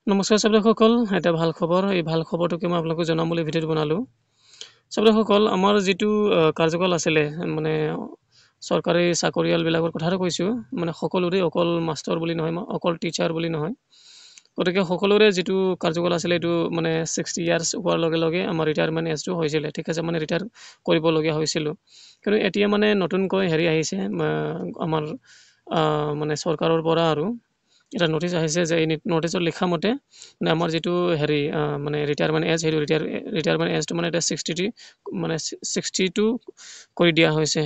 নমস্কাৰ ছাত্ৰসকল, এটা ভাল খবৰ। এই ভাল খবৰটোকে মই আপোনালোকক জনাম বুলি ভিডিঅ'টো বনালোঁ। ছাত্ৰসকল, আমাৰ যিটো কাৰ্যকাল আছিলে, মানে চৰকাৰী চাকৰিয়ালবিলাকৰ কথাটো কৈছোঁ, মানে সকলোৰে, অকল মাষ্টৰ বুলি নহয়, অকল টিচাৰ বুলি নহয়। গতিকে সকলোৰে যিটো কাৰ্যকাল আছিলে, এইটো মানে 60 ইয়াৰ্ছ হোৱাৰ লগে লগে আমাৰ ৰিটায়াৰমেণ্ট এজটো হৈছিলে, ঠিক আছে, মানে ৰিটায়াৰ কৰিবলগীয়া হৈছিলোঁ। কিন্তু এতিয়া মানে নতুনকৈ হেৰি আহিছে, আমাৰ মানে চৰকাৰৰ পৰা আৰু এটা নটিচ আহিছে যে এই নটিচত লিখা মতে মানে আমাৰ যিটো হেৰি মানে ৰিটায়াৰমেণ্ট এজ, সেইটো ৰিটায়াৰমেণ্ট এজটো মানে এটা 62 কৰি দিয়া হৈছে।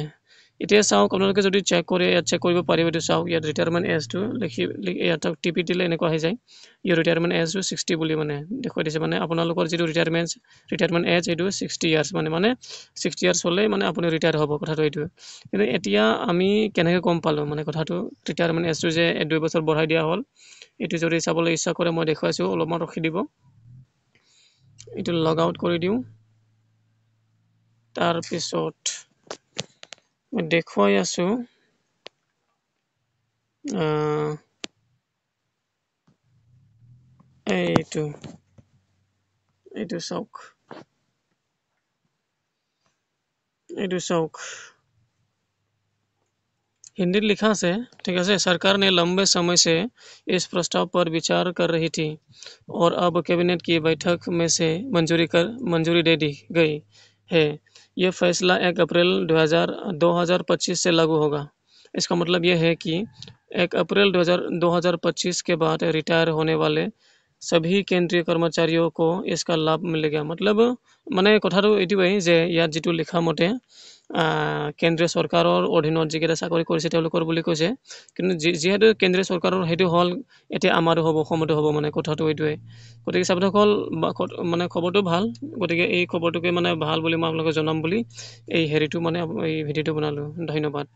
এতিয়া চাওক, আপোনালোকে যদি চেক কৰে, ইয়াত চেক কৰিব পাৰিব। এইটো চাওক, ইয়াত ৰিটায়াৰমেণ্ট এজটো ইয়াত টিপি দিলে এনেকুৱা আহি যায়, ইয়াৰ ৰিটায়াৰমেণ্ট এজটো 60 বুলি মানে দেখুৱাই দিছে। মানে আপোনালোকৰ যিটো ৰিটায়াৰমেণ্ট এজ, এইটো 60 ইয়াৰ্ছ, মানে 60 ইয়াৰ্ছ হ'লে মানে আপুনি ৰিটায়াৰ হ'ব, কথাটো এইটো। কিন্তু এতিয়া আমি কেনেকৈ গম পালোঁ মানে কথাটো, ৰিটায়াৰমেণ্ট এজটো যে 2 বছৰ বঢ়াই দিয়া হ'ল। এইটো যদি চাবলৈ ইচ্ছা কৰে, মই দেখুৱাইছোঁ, অলপমান ৰখি দিব। এইটো লগ আউট কৰি দিওঁ। তাৰপিছত মই দেখুৱাই আছোঁ, এইটো চাওক, এইটো চাওক, हिंदी लिखा से, ठीक है। सरकार ने लंबे समय से इस प्रस्ताव पर विचार कर रही थी और अब कैबिनेट की बैठक में से मंजूरी दे दी गई है। ये फैसला 1 अप्रैल 2025 से लागू होगा। इसका मतलब ये है कि 1 अप्रैल 2025 के बाद रिटायर होने वाले सभी केंद्रीय कर्मचारियों को इसका लाभ मिलेगा। मतलब মানে কথাটো এইটোৱেই যে ইয়াত যিটো লিখা মতে কেন্দ্ৰীয় চৰকাৰৰ অধীনত যিকেইটা চাকৰি কৰিছে তেওঁলোকৰ বুলি কৈছে, কিন্তু যিহেতু কেন্দ্ৰীয় চৰকাৰৰ সেইটো হ'ল, এতিয়া আমাৰো হ'ব, অসমতো হ'ব, মানে কথাটো এইটোৱে। গতিকে ছাত্ৰসকল, মানে খবৰটো ভাল। গতিকে এই খবৰটোকে মানে ভাল বুলি মই আপোনালোকে জনাম বুলি এই হেৰিটো মানে এই ভিডিঅ'টো বনালোঁ। ধন্যবাদ।